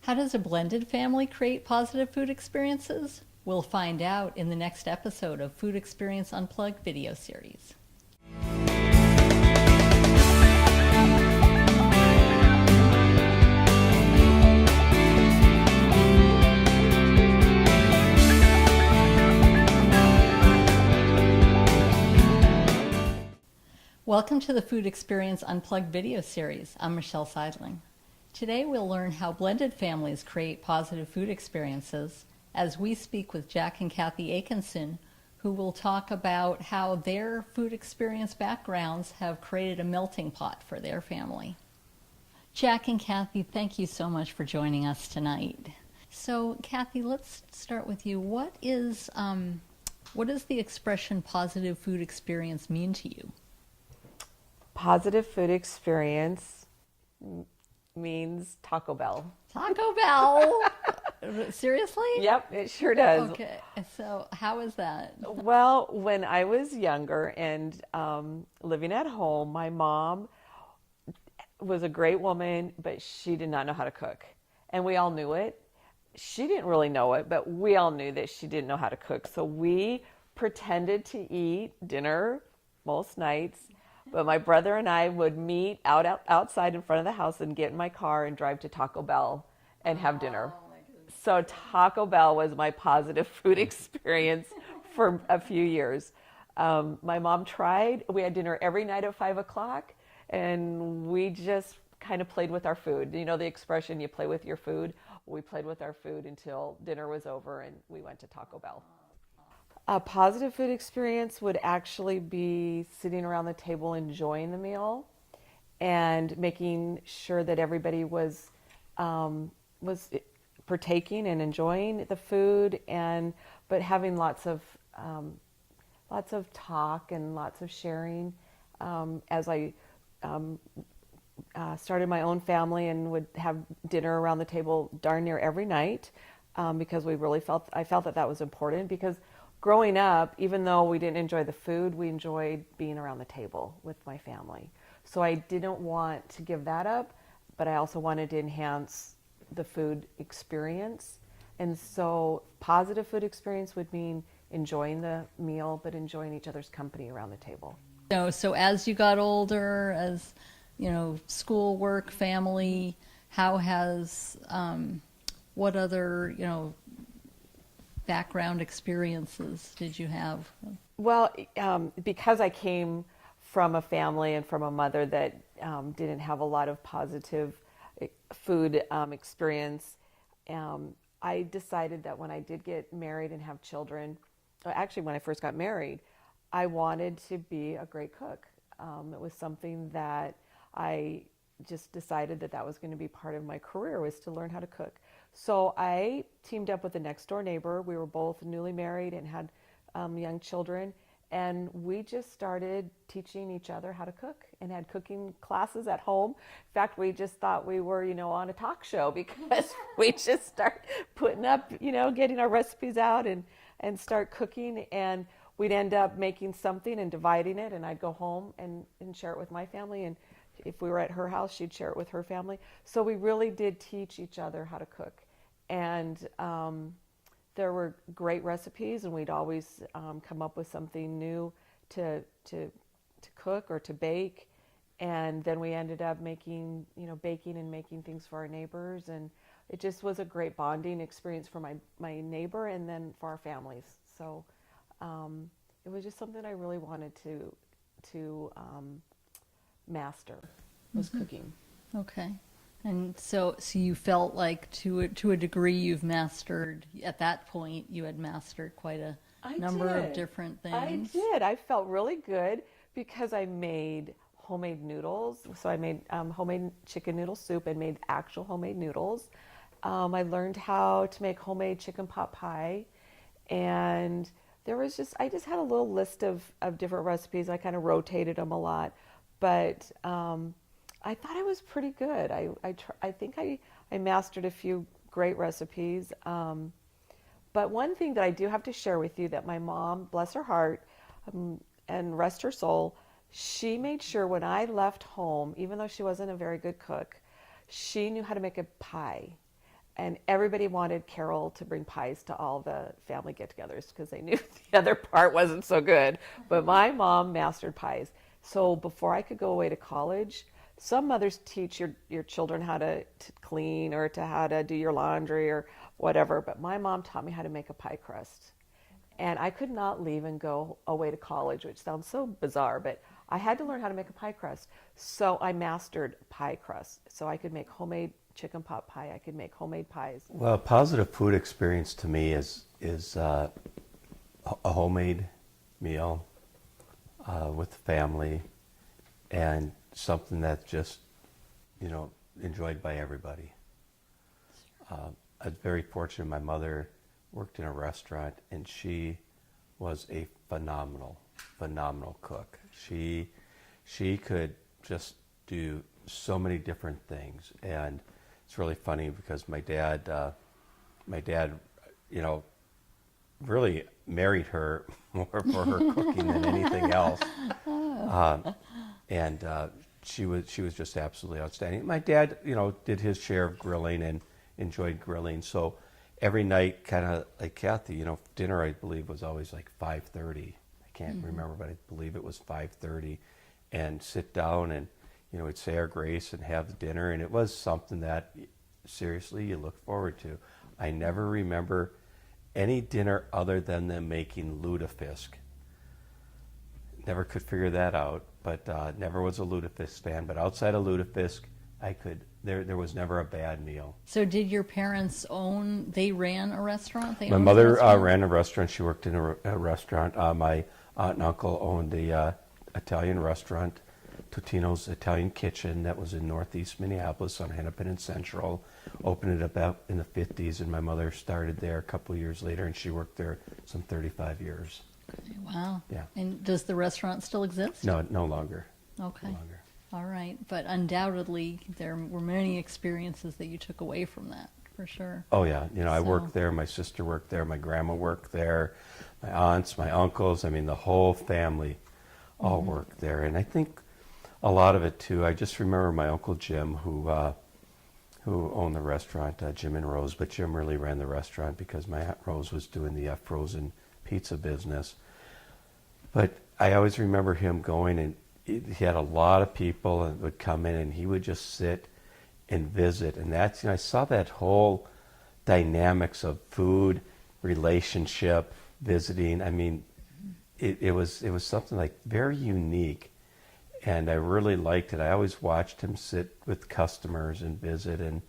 How does a blended family create positive food experiences? We'll find out in the next episode of Food Experience Unplugged video series. Welcome to the Food Experience Unplugged video series. I'm Michelle Seidling. Today we'll learn how blended families create positive food experiences as we speak with Jack and Kathy Akinson, who will talk about how their food experience backgrounds have created a melting pot for their family. Jack and Kathy, thank you so much for joining us tonight. So Kathy, let's start with you. What does the expression positive food experience mean to you? Positive food experience means Taco Bell. Taco Bell? Seriously? Yep, it sure does. Okay, so how is that? Well, when I was younger and living at home, my mom was a great woman, but she did not know how to cook. And we all knew it. She didn't really know it, but we all knew that she didn't know how to cook. So we pretended to eat dinner most nights. But my brother and I would meet outside in front of the house and get in my car and drive to Taco Bell and have dinner. So Taco Bell was my positive food experience for a few years. My mom tried. We had dinner every night at 5 o'clock, and we just kind of played with our food. You know the expression, you play with your food? We played with our food until dinner was over and we went to Taco Bell. A positive food experience would actually be sitting around the table enjoying the meal and making sure that everybody was partaking and enjoying the food, but having lots of talk and lots of sharing. As I started my own family and would have dinner around the table darn near every night, because I felt that was important, because growing up, even though we didn't enjoy the food, we enjoyed being around the table with my family. So I didn't want to give that up, but I also wanted to enhance the food experience. And so positive food experience would mean enjoying the meal, but enjoying each other's company around the table. So as you got older, as you know, school, work, family, how has what other background experiences did you have? Well, because I came from a family and from a mother that didn't have a lot of positive food experience, I decided that when I did get married and have children, actually when I first got married, I wanted to be a great cook. It was something that I just decided that was going to be part of my career, was to learn how to cook. So I teamed up with a next door neighbor. We were both newly married and had young children, and we just started teaching each other how to cook and had cooking classes at home. In fact, we just thought we were, on a talk show, because we just start putting up, getting our recipes out and start cooking, and we'd end up making something and dividing it, and I'd go home and share it with my family, and if we were at her house, she'd share it with her family. So we really did teach each other how to cook. And there were great recipes, and we'd always come up with something new to cook or to bake. And then we ended up baking and making things for our neighbors. And it just was a great bonding experience for my neighbor and then for our families. So it was just something I really wanted to master, was cooking. Okay. And so you felt like to a degree you've mastered, at that point you had mastered quite a number of different things. I did. I felt really good because I made homemade noodles. So I made homemade chicken noodle soup and made actual homemade noodles. I learned how to make homemade chicken pot pie, and I just had a little list of different recipes. I kind of rotated them a lot, but I thought I was pretty good. I think I mastered a few great recipes. But one thing that I do have to share with you, that my mom, bless her heart, and rest her soul, she made sure when I left home, even though she wasn't a very good cook, she knew how to make a pie. And everybody wanted Carol to bring pies to all the family get-togethers because they knew the other part wasn't so good. But my mom mastered pies. So before I could go away to college, some mothers teach your children how to clean or to how to do your laundry or whatever. But my mom taught me how to make a pie crust. And I could not leave and go away to college, which sounds so bizarre, but I had to learn how to make a pie crust. So I mastered pie crust. So I could make homemade chicken pot pie. I could make homemade pies. Well, a positive food experience to me is a homemade meal with the family, and something that's just, enjoyed by everybody. I was very fortunate. My mother worked in a restaurant, and she was a phenomenal cook. She could just do so many different things, and it's really funny because my dad, really married her more for her cooking than anything else. And she was just absolutely outstanding. My dad, did his share of grilling and enjoyed grilling. So every night, kind of like Kathy, dinner I believe was always like 5:30. I can't remember, but I believe it was 5:30, and sit down and we'd say our grace and have dinner, and it was something that seriously you look forward to. I never remember any dinner other than them making lutefisk. Never could figure that out, but never was a lutefisk fan. But outside of lutefisk, there was never a bad meal. So did your parents they ran a restaurant? My mother ran a restaurant. She worked in a restaurant. My aunt and uncle owned the Italian restaurant, Totino's Italian Kitchen, that was in northeast Minneapolis on Hennepin and Central. Opened it up in the 50s, and my mother started there a couple of years later, and she worked there some 35 years. Wow. Yeah. And does the restaurant still exist? No longer. Okay. No longer. All right. But undoubtedly, there were many experiences that you took away from that, for sure. Oh, yeah. I worked there. My sister worked there. My grandma worked there. My aunts, my uncles. I mean, the whole family all worked there. And I think a lot of it, too, I just remember my Uncle Jim, who owned the restaurant, Jim and Rose. But Jim really ran the restaurant because my Aunt Rose was doing the frozen pizza business. But I always remember him going, and he had a lot of people and would come in, and he would just sit and visit. And that's, I saw that whole dynamics of food, relationship, visiting. I mean, it was something like very unique, and I really liked it. I always watched him sit with customers and visit, and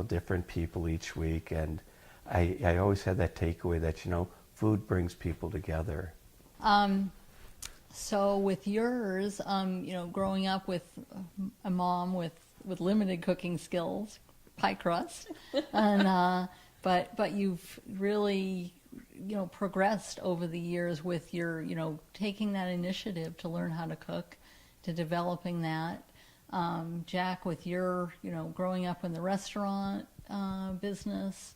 different people each week. And I always had that takeaway that food brings people together. So with yours, growing up with a mom with limited cooking skills, pie crust, and but you've really progressed over the years with your taking that initiative to learn how to cook, to developing that. Jack, with your growing up in the restaurant business.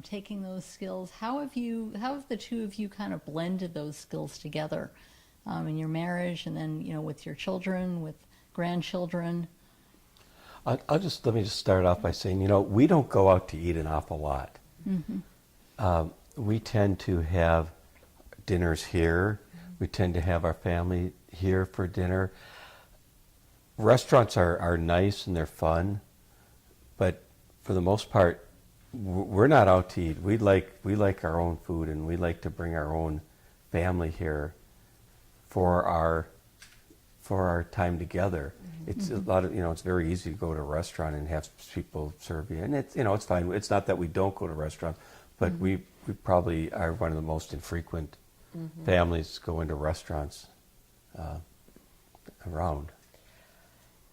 Taking those skills, how have the two of you kind of blended those skills together in your marriage, and then with your children, with grandchildren? Let me just start off by saying, we don't go out to eat an awful lot. We tend to have dinners here. We tend to have our family here for dinner. Restaurants are nice and they're fun, but for the most part, we're not out to eat. We like our own food, and we like to bring our own family here for our time together. It's a lot of it's very easy to go to a restaurant and have people serve you, and it's fine. It's not that we don't go to restaurants, but we probably are one of the most infrequent families go into restaurants around.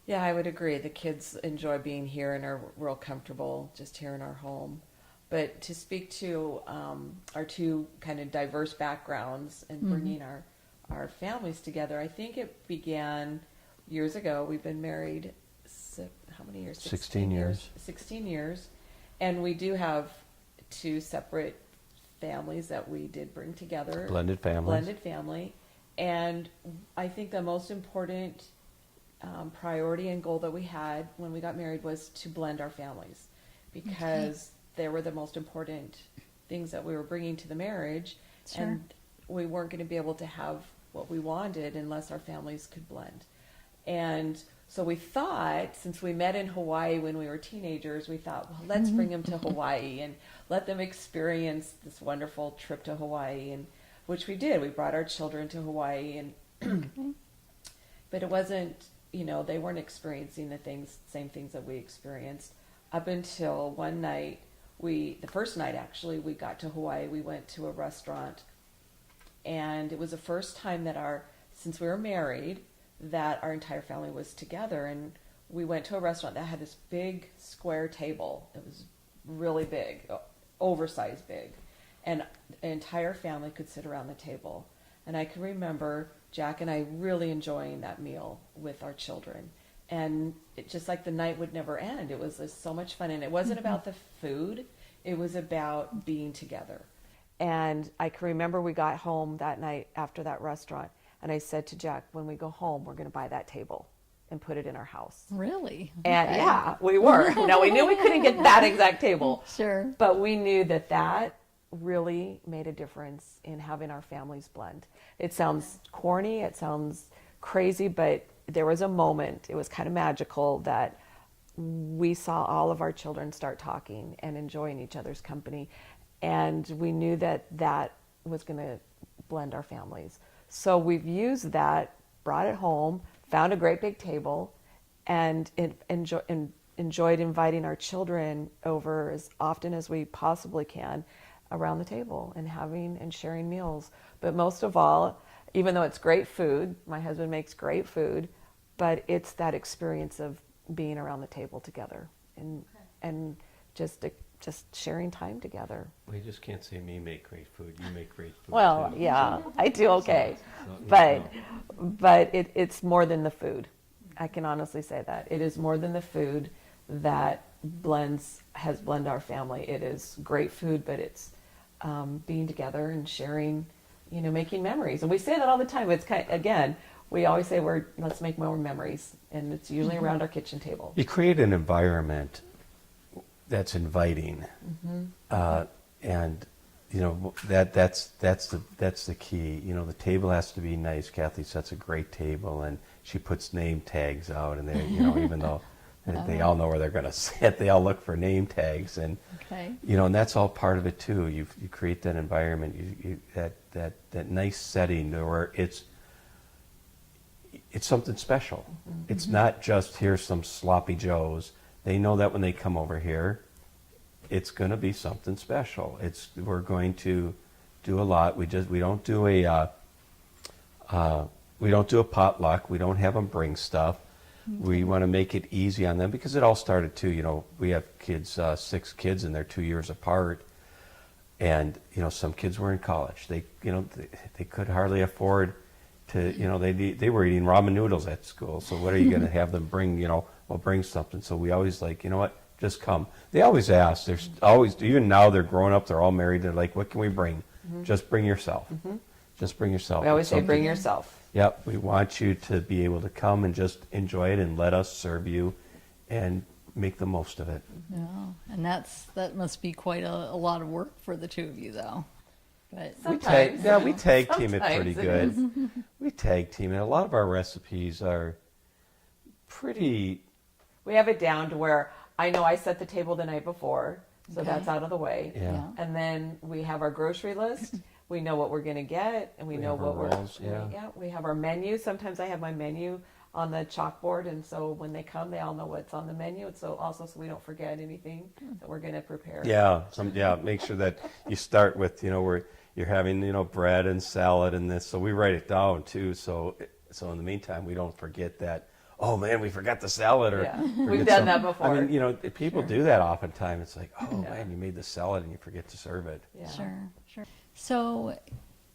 Yeah, I would agree. The kids enjoy being here and are real comfortable just here in our home. But to speak to our two kind of diverse backgrounds and bringing our families together, I think it began years ago. We've been married, how many years? 16 years. 16 years. And we do have two separate families that we did bring together. Blended families. Blended family. And I think the most important priority and goal that we had when we got married was to blend our families, because they were the most important things that we were bringing to the marriage. Sure. And we weren't going to be able to have what we wanted unless our families could blend. And so we thought, since we met in Hawaii when we were teenagers, we thought, well, let's bring them to Hawaii and let them experience this wonderful trip to Hawaii, and which we did. We brought our children to Hawaii, and but it wasn't, they weren't experiencing same things that we experienced up until one night. The first night actually, we got to Hawaii. We went to a restaurant, and it was the first time that since we were married, that our entire family was together. And we went to a restaurant that had this big square table. It was really big, oversized big, and the entire family could sit around the table. And I can remember Jack and I really enjoying that meal with our children, and it just like the night would never end. It was just so much fun, and it wasn't about the food, it was about being together. And I can remember we got home that night after that restaurant, and I said to Jack, when we go home, we're going to buy that table and put it in our house. Really? And Okay. yeah, we were. Now, we knew we couldn't get that exact table. Sure. But we knew that really made a difference in having our families blend. It sounds corny, it sounds crazy, but there was a moment, it was kind of magical, that we saw all of our children start talking and enjoying each other's company. And we knew that was going to blend our families. So we've used that, brought it home, found a great big table, and enjoyed inviting our children over as often as we possibly can around the table and having and sharing meals. But most of all, even though it's great food, my husband makes great food, but it's that experience of being around the table together and just sharing time together. Well, you just can't say me make great food. You make great food. Well, too. yeah, I do okay, So, but it's more than the food. I can honestly say that it is more than the food that has blended our family. It is great food, but it's being together and sharing, making memories. And we say that all the time. It's again, we always say let's make more memories, and it's usually around our kitchen table. You create an environment that's inviting, and that's the key. The table has to be nice. Kathy sets a great table, and she puts name tags out, and they, even though they all know where they're going to sit, they all look for name tags, and Okay. and that's all part of it too. You create that environment, that nice setting where it's something special. It's not just here's some sloppy joes. They know that when they come over here, it's going to be something special. We're going to do a lot. We don't do a potluck. We don't have them bring stuff. We want to make it easy on them because it all started too. We have kids, 6 kids, and they're 2 years apart. And some kids were in college. They could hardly afford to. They were eating ramen noodles at school. So what are you going to have them bring? Well, bring something. So we always what? Just come. They always ask. There's always, even now they're growing up, they're all married. They're like, what can we bring? Just bring yourself. Just bring yourself. We always say, Something. bring yourself. Yep. We want you to be able to come and just enjoy it and let us serve you and make the most of it. Yeah, and that must be quite a lot of work for the two of you, though. But Sometimes. We tag team it pretty Sometimes it good. We tag team it. A lot of our recipes are pretty. We have it down to where I know I set the table the night before, so Okay. that's out of the way. Yeah. And then we have our grocery list. We know what we're going to get, and we know have our what rolls, we're. yeah. We have our menu. Sometimes I have my menu on the chalkboard, and so when they come, they all know what's on the menu. And so we don't forget anything that we're going to prepare. Yeah. Make sure that you start with where you're having bread and salad and this. So we write it down too. So in the meantime, we don't forget that. Oh man, we forgot the salad, or Yeah. forget We've done that before. I mean, people do that oftentimes. It's like, oh Yeah. man, you made the salad and you forget to serve it. Yeah. Sure. So,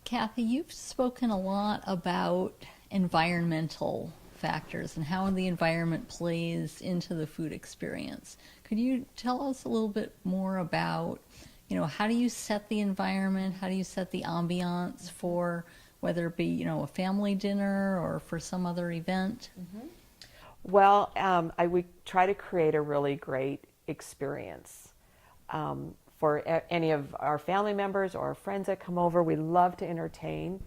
Kathy, you've spoken a lot about environmental factors and how the environment plays into the food experience. Could you tell us a little bit more about, how do you set the environment? How do you set the ambiance for whether it be, a family dinner or for some other event? Well, we try to create a really great experience. for any of our family members or our friends that come over. We love to entertain.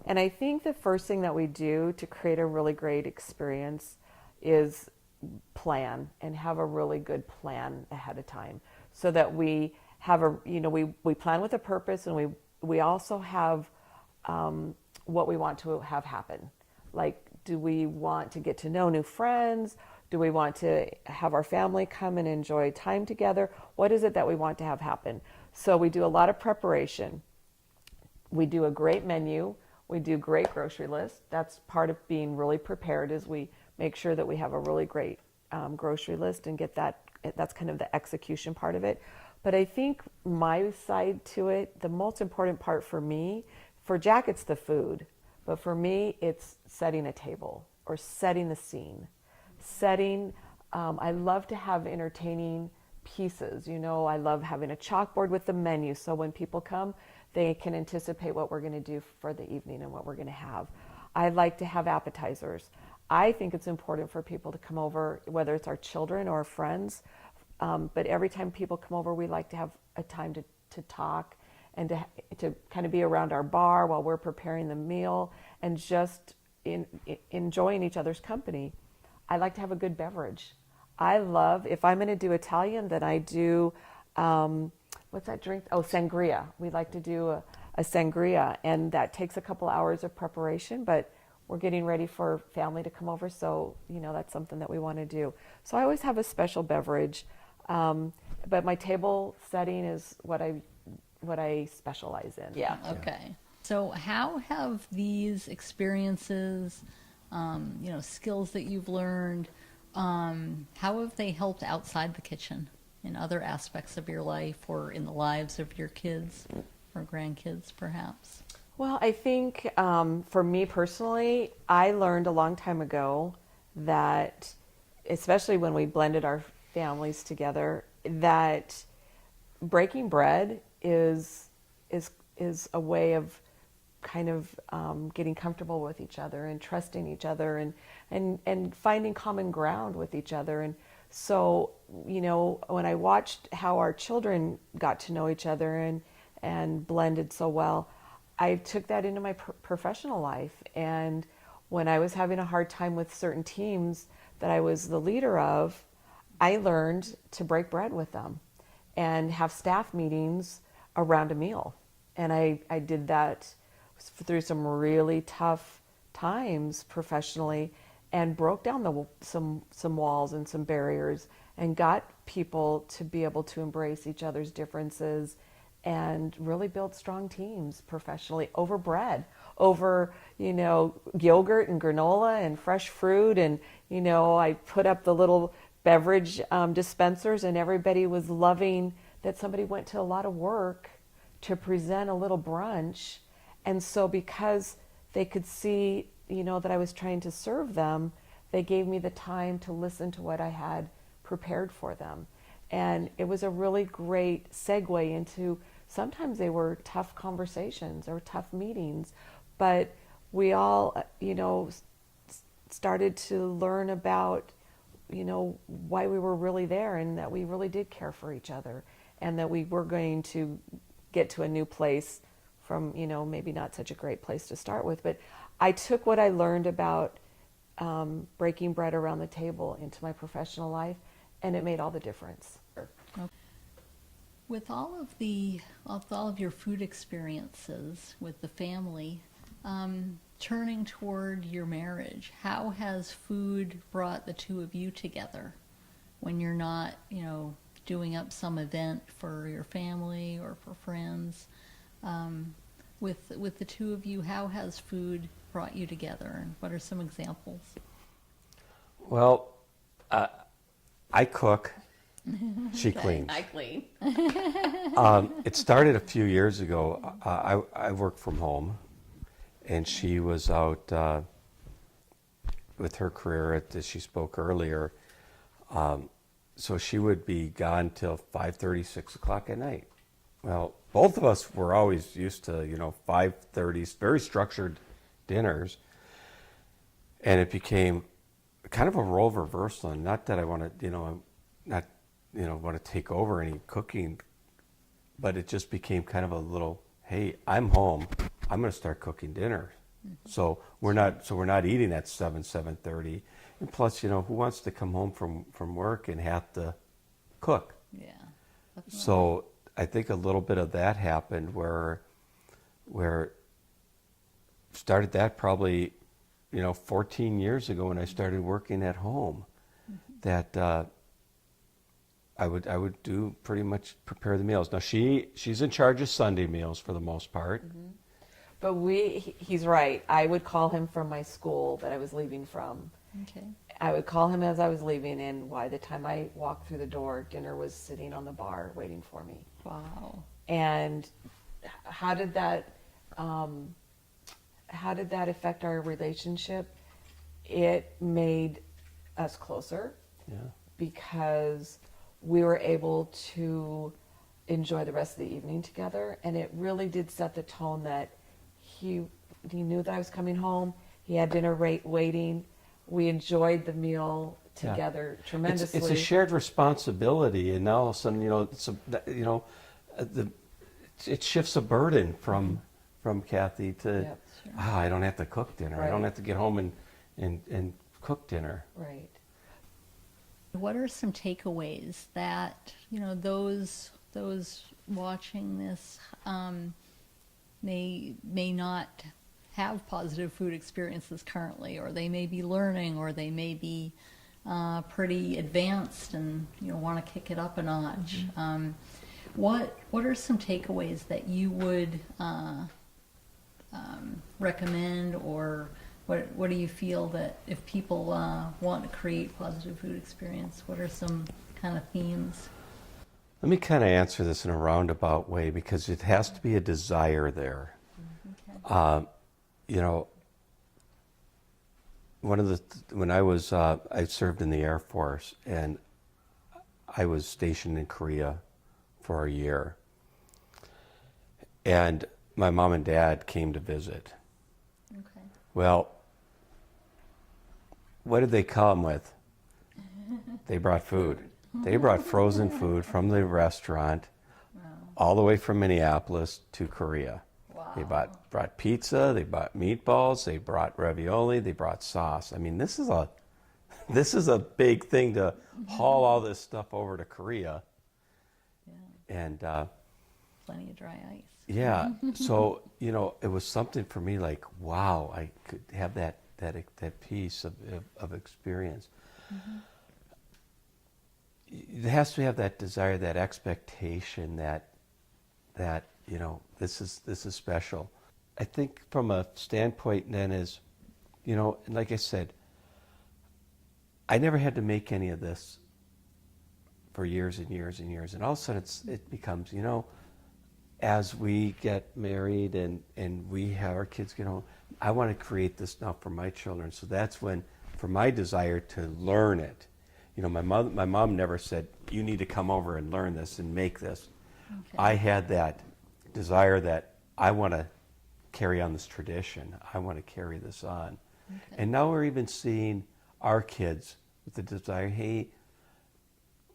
And I think the first thing that we do to create a really great experience is plan and have a really good plan ahead of time, so that we have we plan with a purpose, and we also have what we want to have happen. Like, do we want to get to know new friends? Do we want to have our family come and enjoy time together? What is it that we want to have happen? So we do a lot of preparation. We do a great menu. We do great grocery list. That's part of being really prepared, is we make sure that we have a really great grocery list and get that. That's kind of the execution part of it. But I think my side to it, the most important part for me, for Jack, it's the food. But for me, it's setting a table or setting the scene. I love to have entertaining pieces. I love having a chalkboard with the menu, so when people come, they can anticipate what we're going to do for the evening and what we're going to have. I like to have appetizers. I think it's important for people to come over, whether it's our children or friends, but every time people come over, we like to have a time to talk and to kind of be around our bar while we're preparing the meal and just enjoying each other's company. I like to have a good beverage. I love, if I'm going to do Italian, then I do, what's that drink? Oh, sangria. We like to do a sangria, and that takes a couple hours of preparation, but we're getting ready for family to come over, so that's something that we want to do. So I always have a special beverage, but my table setting is what I specialize in. Yeah. Okay. So how have these experiences, skills that you've learned, how have they helped outside the kitchen in other aspects of your life or in the lives of your kids or grandkids, perhaps? Well, I think for me personally, I learned a long time ago that, especially when we blended our families together, that breaking bread is a way of kind of getting comfortable with each other and trusting each other and finding common ground with each other. And so, when I watched how our children got to know each other and blended so well, I took that into my professional life. And when I was having a hard time with certain teams that I was the leader of, I learned to break bread with them and have staff meetings around a meal. And I did that through some really tough times professionally, and broke down some walls and some barriers, and got people to be able to embrace each other's differences and really build strong teams professionally over bread, over yogurt and granola and fresh fruit. And I put up the little beverage dispensers, and everybody was loving that somebody went to a lot of work to present a little brunch. And so because they could see, that I was trying to serve them, they gave me the time to listen to what I had prepared for them. And it was a really great segue into, sometimes they were tough conversations or tough meetings, but we all, started to learn about, why we were really there, and that we really did care for each other, and that we were going to get to a new place from, maybe not such a great place to start with. But I took what I learned about breaking bread around the table into my professional life, and it made all the difference. With all of your food experiences with the family, turning toward your marriage, how has food brought the two of you together when you're not, doing up some event for your family or for friends? With the two of you, how has food brought you together, and what are some examples? Well, I cook. She cleans. I clean. It started a few years ago. I work from home, and she was out with her career, as she spoke earlier. So she would be gone till 5:30, 6 o'clock at night. Well, both of us were always used to, 5:30, very structured dinners. And it became kind of a role reversal. And not that I want to, not want to take over any cooking, but it just became kind of a little, hey, I'm home, I'm going to start cooking dinner. So we're not eating at 7:30, and plus, who wants to come home from work and have to cook? Yeah. Definitely. So I think a little bit of that happened where started that probably 14 years ago when I started working at home. That I would do pretty much prepare the meals. Now she's in charge of Sunday meals for the most part. But he's right. I would call him from my school that I was leaving from. Okay. I would call him as I was leaving, and by the time I walked through the door, dinner was sitting on the bar waiting for me. Wow. And how did that affect our relationship? It made us closer. Yeah. Because we were able to enjoy the rest of the evening together, and it really did set the tone that he knew that I was coming home. He had dinner waiting. We enjoyed the meal together tremendously. It's a shared responsibility, and now all of a sudden, it shifts a burden from Kathy to, Yep. Sure. I don't have to cook dinner. I Right. don't have to get home and cook dinner. Right. What are some takeaways that those watching this may not have positive food experiences currently, or they may be learning, or they may be pretty advanced and want to kick it up a notch? What are some takeaways that you would recommend, or what do you feel that if people want to create positive food experience, what are some kind of themes? Let me kind of answer this in a roundabout way because it has to be a desire there. Okay. When I served in the Air Force, and I was stationed in Korea for a year, and my mom and dad came to visit. Okay. Well, what did they come with? They brought food. They brought frozen food from the restaurant all the way from Minneapolis to Korea. Wow. They brought pizza, they brought meatballs, they brought ravioli, they brought sauce. I mean, this is a big thing to haul all this stuff over to Korea. Yeah. And Plenty of dry ice. yeah, so it was something for me like, wow, I could have that piece of experience. It has to have that desire, that expectation that this is special. I think from a standpoint then is, and like I said, I never had to make any of this for years and years and years, and all of a sudden it becomes, as we get married and we have our kids get home, I want to create this now for my children. So that's when, for my desire to learn it, my mom never said, you need to come over and learn this and make this. Okay. I had that desire that I want to carry on this tradition. I want to carry this on. Okay. And now we're even seeing our kids with the desire, hey,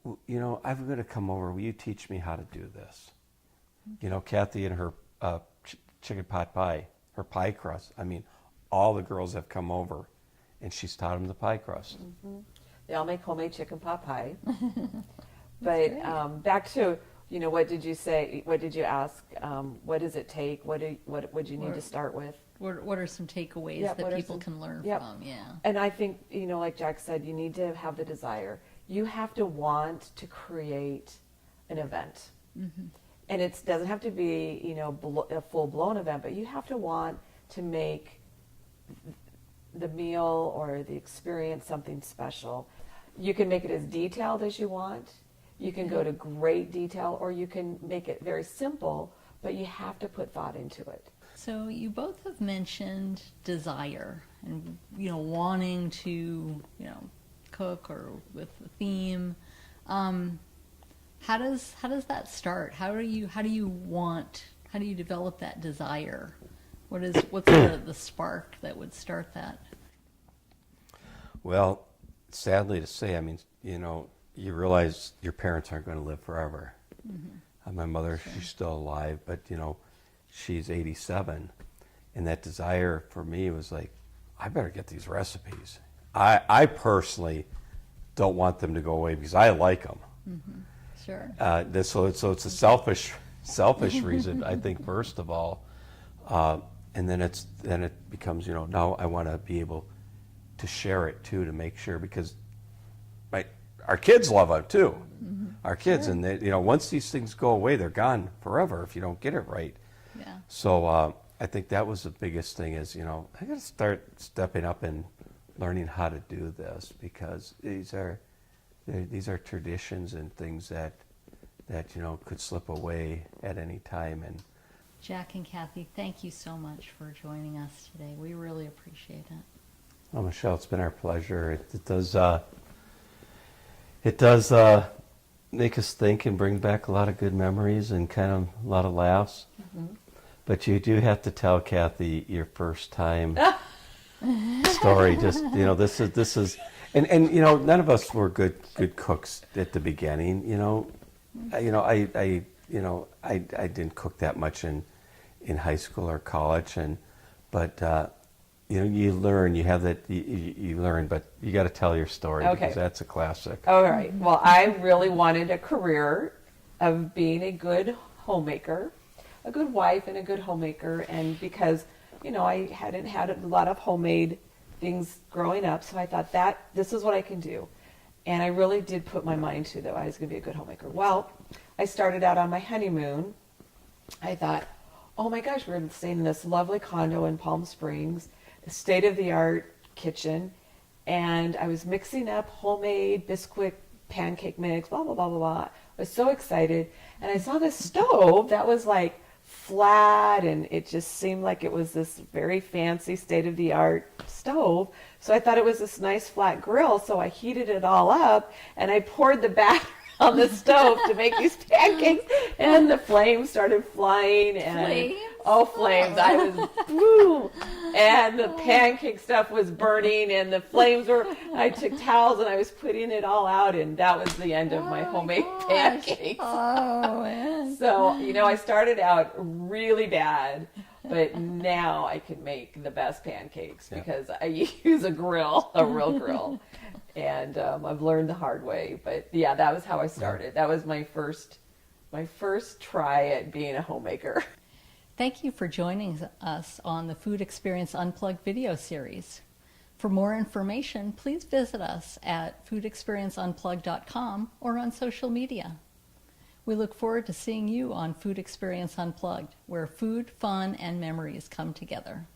I'm going to come over. Will you teach me how to do this? Kathy and her chicken pot pie, her pie crust. I mean, all the girls have come over, and she's taught them the pie crust. Mm-hmm. They all make homemade chicken pot pie. But back to, what did you say? What did you ask? What does it take? What would you need to start with? What are some takeaways that people can learn from? Yeah. And I think, like Jack said, you need to have the desire. You have to want to create an event. Mm-hmm. And it doesn't have to be, a full-blown event, but you have to want to make the meal or the experience something special. You can make it as detailed as you want. You can go to great detail, or you can make it very simple, but you have to put thought into it. So you both have mentioned desire and wanting to cook or with a theme. How does that start? How do you develop that desire? What's the spark that would start that? Well, sadly to say, I mean, you realize your parents aren't going to live forever. My mother, Sure. she's still alive, but she's 87, and that desire for me was like, I better get these recipes. I personally don't want them to go away because I like them. Sure. So it's a selfish reason, I think, first of all, and then it becomes now I want to be able to share it too, to make sure, because our kids love it too. Our kids, Sure. and they, once these things go away, they're gone forever if you don't get it right. Yeah. So I think that was the biggest thing is I got to start stepping up and learning how to do this, because these are traditions and things that could slip away at any time. And Jack and Kathy, thank you so much for joining us today. We really appreciate it. well, Michelle, it's been our pleasure. It does make us think and bring back a lot of good memories and kind of a lot of laughs. But you do have to tell Kathy your first time story. Just this is, and none of us were good cooks at the beginning. I didn't cook that much in high school or college, but you learn. You have that. You learn, but you got to tell your story, Okay. because that's a classic. All right. Well, I really wanted a career of being a good homemaker, a good wife and a good homemaker. And because, I hadn't had a lot of homemade things growing up, so I thought this is what I can do. And I really did put my mind to that I was going to be a good homemaker. Well, I started out on my honeymoon. I thought, oh my gosh, we're staying in this lovely condo in Palm Springs, a state-of-the-art kitchen. And I was mixing up homemade Bisquick pancake mix, blah, blah, blah, blah, blah. I was so excited. And I saw this stove that was like flat, and it just seemed like it was this very fancy state-of-the-art stove. So I thought it was this nice flat grill. So I heated it all up, and I poured the batter on the stove to make these pancakes, and the flames started flying. And Flames? Oh, flames. I was, woo! And the pancake stuff was burning, and the flames were, I took towels and I was putting it all out, and that was the end of my homemade pancakes. Oh, man. So, I started out really bad, but now I can make the best pancakes because I use a grill, a real grill. And I've learned the hard way. But yeah, that was how I started. That was my first try at being a homemaker. Thank you for joining us on the Food Experience Unplugged video series. For more information, please visit us at foodexperienceunplugged.com or on social media. We look forward to seeing you on Food Experience Unplugged, where food, fun, and memories come together.